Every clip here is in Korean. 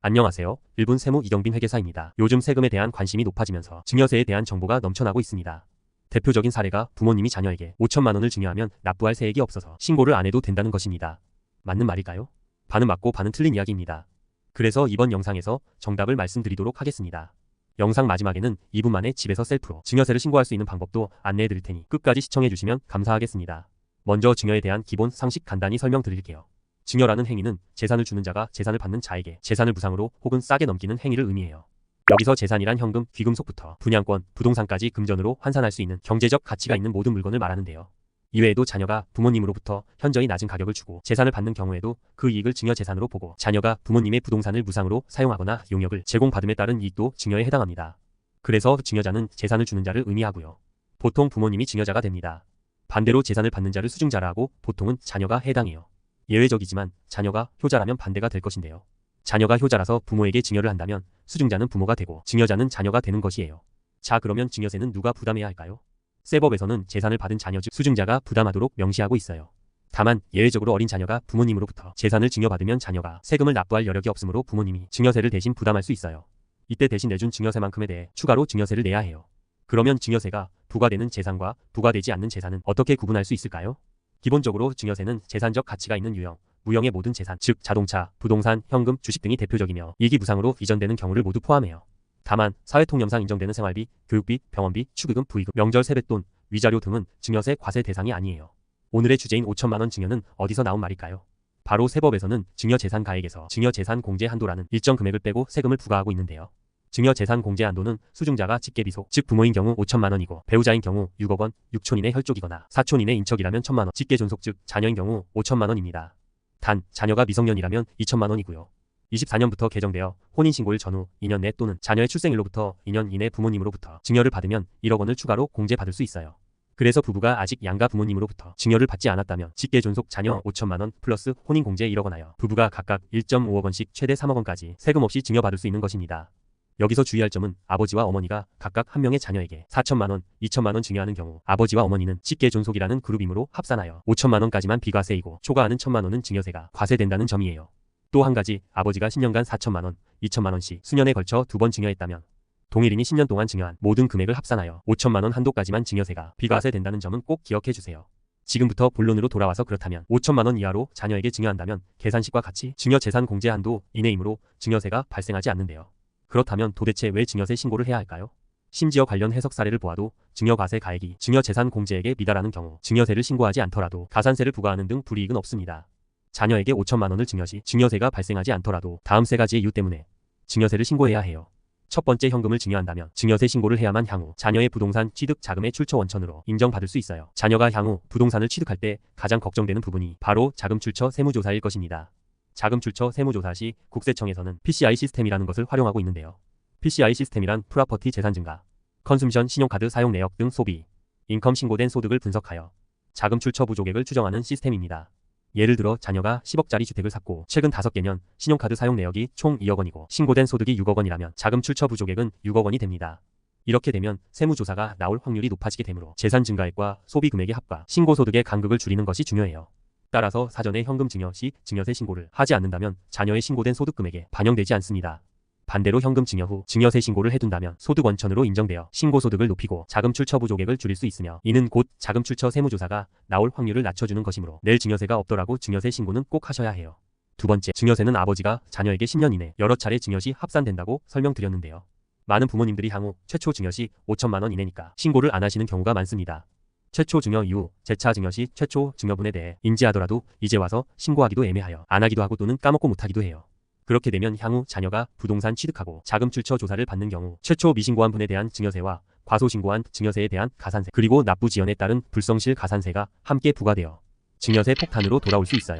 안녕하세요. 일본 세무 이경빈 회계사입니다. 요즘 세금에 대한 관심이 높아지면서 증여세에 대한 정보가 넘쳐나고 있습니다. 대표적인 사례가 부모님이 자녀에게 5천만 원을 증여하면 납부할 세액이 없어서 신고를 안 해도 된다는 것입니다. 맞는 말일까요? 반은 맞고 반은 틀린 이야기입니다. 그래서 이번 영상에서 정답을 말씀드리도록 하겠습니다. 영상 마지막에는 2분 만에 집에서 셀프로 증여세를 신고할 수 있는 방법도 안내해 드릴 테니 끝까지 시청해 주시면 감사하겠습니다. 먼저 증여에 대한 기본 상식 간단히 설명드릴게요. 증여라는 행위는 재산을 주는 자가 재산을 받는 자에게 재산을 무상으로 혹은 싸게 넘기는 행위를 의미해요. 여기서 재산이란 현금, 귀금속부터 분양권, 부동산까지 금전으로 환산할 수 있는 경제적 가치가 있는 모든 물건을 말하는데요. 이외에도 자녀가 부모님으로부터 현저히 낮은 가격을 주고 재산을 받는 경우에도 그 이익을 증여 재산으로 보고 자녀가 부모님의 부동산을 무상으로 사용하거나 용역을 제공받음에 따른 이익도 증여에 해당합니다. 그래서 증여자는 재산을 주는 자를 의미하고요. 보통 부모님이 증여자가 됩니다. 반대로 재산을 받는 자를 수증자라 하고 보통은 자녀가 해당해요. 예외적이지만 자녀가 효자라면 반대가 될 것인데요. 자녀가 효자라서 부모에게 증여를 한다면 수증자는 부모가 되고 증여자는 자녀가 되는 것이에요. 자, 그러면 증여세는 누가 부담해야 할까요? 세법에서는 재산을 받은 자녀 즉 수증자가 부담하도록 명시하고 있어요. 다만 예외적으로 어린 자녀가 부모님으로부터 재산을 증여받으면 자녀가 세금을 납부할 여력이 없으므로 부모님이 증여세를 대신 부담할 수 있어요. 이때 대신 내준 증여세만큼에 대해 추가로 증여세를 내야 해요. 그러면 증여세가 부과되는 재산과 부과되지 않는 재산은 어떻게 구분할 수 있을까요? 기본적으로 증여세는 재산적 가치가 있는 유형, 무형의 모든 재산, 즉 자동차, 부동산, 현금, 주식 등이 대표적이며 이익이 무상으로 이전되는 경우를 모두 포함해요. 다만 사회통념상 인정되는 생활비, 교육비, 병원비, 축의금, 부의금, 명절 세뱃돈, 위자료 등은 증여세 과세 대상이 아니에요. 오늘의 주제인 5천만 원 증여는 어디서 나온 말일까요? 바로 세법에서는 증여재산가액에서 증여재산공제 한도라는 일정 금액을 빼고 세금을 부과하고 있는데요. 증여재산공제 한도는 수증자가 직계비속, 즉 부모인 경우 5천만 원이고 배우자인 경우 6억 원, 6촌 이내 혈족이거나 4촌 이내 인척이라면 1천만 원, 직계존속 즉 자녀인 경우 5천만 원입니다. 단, 자녀가 미성년이라면 2천만 원이고요. 24년부터 개정되어 혼인신고일 전후 2년 내 또는 자녀의 출생일로부터 2년 이내 부모님으로부터 증여를 받으면 1억 원을 추가로 공제받을 수 있어요. 그래서 부부가 아직 양가 부모님으로부터 증여를 받지 않았다면 직계존속 자녀 5천만 원 플러스 혼인공제 1억 원 하여 부부가 각각 1.5억 원씩 최대 3억 원까지 세금 없이 증여받을 수 있는 것입니다. 여기서 주의할 점은 아버지와 어머니가 각각 한 명의 자녀에게 4천만 원, 2천만 원 증여하는 경우 아버지와 어머니는 직계존속이라는 그룹이므로 합산하여 5천만 원까지만 비과세이고 초과하는 1천만 원은 증여세가 과세된다는 점이에요. 또 한 가지, 아버지가 10년간 4천만 원, 2천만 원씩 수년에 걸쳐 2번 증여했다면 동일인이 10년 동안 증여한 모든 금액을 합산하여 5천만 원 한도까지만 증여세가 비과세된다는 점은 꼭 기억해 주세요. 지금부터 본론으로 돌아와서 그렇다면 5천만 원 이하로 자녀에게 증여한다면 계산식과 같이 증여재산 공제 한도 이내이므로 증여세가 발생하지 않는데요. 그렇다면 도대체 왜 증여세 신고를 해야 할까요? 심지어 관련 해석 사례를 보아도 증여과세 가액이 증여재산 공제액에 미달하는 경우 증여세를 신고하지 않더라도 가산세를 부과하는 등 불이익은 없습니다. 자녀에게 5천만 원을 증여 시 증여세가 발생하지 않더라도 다음 세 가지의 이유 때문에 증여세를 신고해야 해요. 첫 번째, 현금을 증여한다면 증여세 신고를 해야만 향후 자녀의 부동산 취득 자금의 출처 원천으로 인정받을 수 있어요. 자녀가 향후 부동산을 취득할 때 가장 걱정되는 부분이 바로 자금 출처 세무조사일 것입니다. 자금 출처 세무조사 시 국세청에서는 PCI 시스템이라는 것을 활용하고 있는데요. PCI 시스템이란 프로퍼티 재산 증가, 컨숨션 신용카드 사용 내역 등 소비, 인컴 신고된 소득을 분석하여 자금 출처 부족액을 추정하는 시스템입니다. 예를 들어 자녀가 10억짜리 주택을 샀고 최근 5개년 신용카드 사용 내역이 총 2억 원이고 신고된 소득이 6억 원이라면 자금 출처 부족액은 6억 원이 됩니다. 이렇게 되면 세무조사가 나올 확률이 높아지게 되므로 재산 증가액과 소비 금액의 합과 신고소득의 간극을 줄이는 것이 중요해요. 따라서 사전에 현금 증여 시 증여세 신고를 하지 않는다면 자녀의 신고된 소득 금액에 반영되지 않습니다. 반대로 현금 증여 후 증여세 신고를 해둔다면 소득 원천으로 인정되어 신고소득을 높이고 자금 출처 부족액을 줄일 수 있으며 이는 곧 자금 출처 세무조사가 나올 확률을 낮춰주는 것이므로 낼 증여세가 없더라도 증여세 신고는 꼭 하셔야 해요. 두 번째, 증여세는 아버지가 자녀에게 10년 이내 여러 차례 증여 시 합산된다고 설명드렸는데요. 많은 부모님들이 향후 최초 증여 시 5천만 원 이내니까 신고를 안 하시는 경우가 많습니다. 최초 증여 이후 재차 증여 시 최초 증여분에 대해 인지하더라도 이제 와서 신고하기도 애매하여 안 하기도 하고 또는 까먹고 못하기도 해요. 그렇게 되면 향후 자녀가 부동산 취득하고 자금 출처 조사를 받는 경우 최초 미신고한 분에 대한 증여세와 과소신고한 증여세에 대한 가산세 그리고 납부 지연에 따른 불성실 가산세가 함께 부과되어 증여세 폭탄으로 돌아올 수 있어요.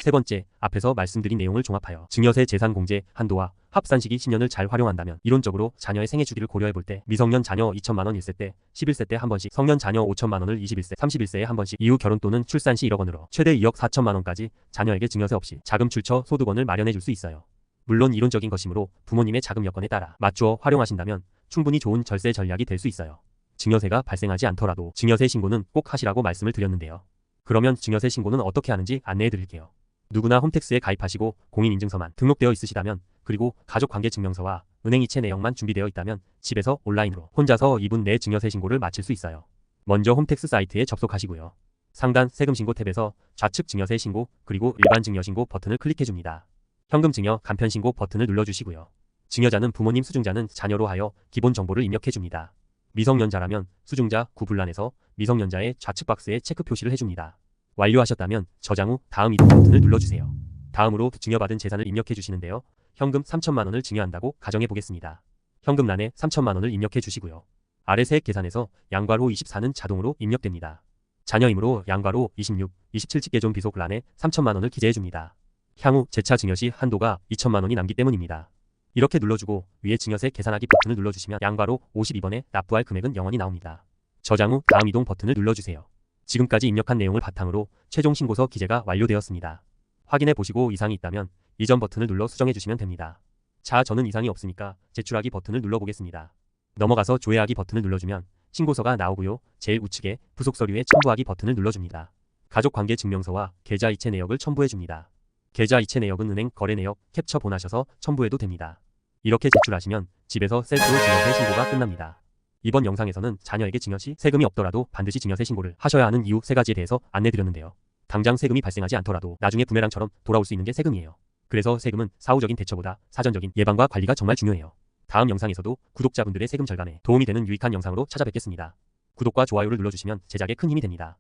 세 번째, 앞에서 말씀드린 내용을 종합하여 증여세 재산 공제 한도와 합산 시기 10년을 잘 활용한다면 이론적으로 자녀의 생애 주기를 고려해 볼 때 미성년 자녀 2천만 원 1세 때, 11세 때 한 번씩, 성년 자녀 5천만 원을 21세, 31세에 한 번씩, 이후 결혼 또는 출산 시 1억 원으로 최대 2억 4천만 원까지 자녀에게 증여세 없이 자금 출처 소득원을 마련해 줄 수 있어요. 물론 이론적인 것이므로 부모님의 자금 여건에 따라 맞추어 활용하신다면 충분히 좋은 절세 전략이 될 수 있어요. 증여세가 발생하지 않더라도 증여세 신고는 꼭 하시라고 말씀을 드렸는데요. 그러면 증여세 신고는 어떻게 하는지 안내해 드릴게요. 누구나 홈택스에 가입하시고 공인인증서만 등록되어 있으시다면 그리고 가족관계증명서와 은행 이체 내역만 준비되어 있다면 집에서 온라인으로 혼자서 2분 내에 증여세 신고를 마칠 수 있어요. 먼저 홈택스 사이트에 접속하시고요. 상단 세금 신고 탭에서 좌측 증여세 신고 그리고 일반 증여 신고 버튼을 클릭해 줍니다. 현금 증여 간편 신고 버튼을 눌러주시고요. 증여자는 부모님, 수증자는 자녀로 하여 기본 정보를 입력해 줍니다. 미성년자라면 수증자 구분란에서 미성년자의 좌측 박스에 체크 표시를 해줍니다. 완료하셨다면 저장 후 다음 이동 버튼을 눌러주세요. 다음으로 증여받은 재산을 입력해 주시는데요. 현금 3천만 원을 증여한다고 가정해 보겠습니다. 현금란에 3천만 원을 입력해 주시고요. 아래 세액 계산에서 양괄호 24는 자동으로 입력됩니다. 자녀이므로 양괄호 26, 27 집계존 비속란에 3천만 원을 기재해 줍니다. 향후 재차 증여 시 한도가 2천만 원이 남기 때문입니다. 이렇게 눌러주고 위에 증여세 계산하기 버튼을 눌러주시면 양괄호 52번에 납부할 금액은 0원이 나옵니다. 저장 후 다음 이동 버튼을 눌러주세요. 지금까지 입력한 내용을 바탕으로 최종 신고서 기재가 완료되었습니다. 확인해 보시고 이상이 있다면 이전 버튼을 눌러 수정해 주시면 됩니다. 자, 저는 이상이 없으니까 제출하기 버튼을 눌러보겠습니다. 넘어가서 조회하기 버튼을 눌러주면 신고서가 나오고요. 제일 우측에 부속 서류에 첨부하기 버튼을 눌러줍니다. 가족관계증명서와 계좌 이체 내역을 첨부해 줍니다. 계좌 이체 내역은 은행 거래 내역 캡처 본하셔서 첨부해도 됩니다. 이렇게 제출하시면 집에서 셀프로 증여세 신고가 끝납니다. 이번 영상에서는 자녀에게 증여 시 세금이 없더라도 반드시 증여세 신고를 하셔야 하는 이유 3가지에 대해서 안내드렸는데요. 당장 세금이 발생하지 않더라도 나중에 부메랑처럼 돌아올 수 있는 게 세금이에요. 그래서 세금은 사후적인 대처보다 사전적인 예방과 관리가 정말 중요해요. 다음 영상에서도 구독자분들의 세금 절감에 도움이 되는 유익한 영상으로 찾아뵙겠습니다. 구독과 좋아요를 눌러주시면 제작에 큰 힘이 됩니다.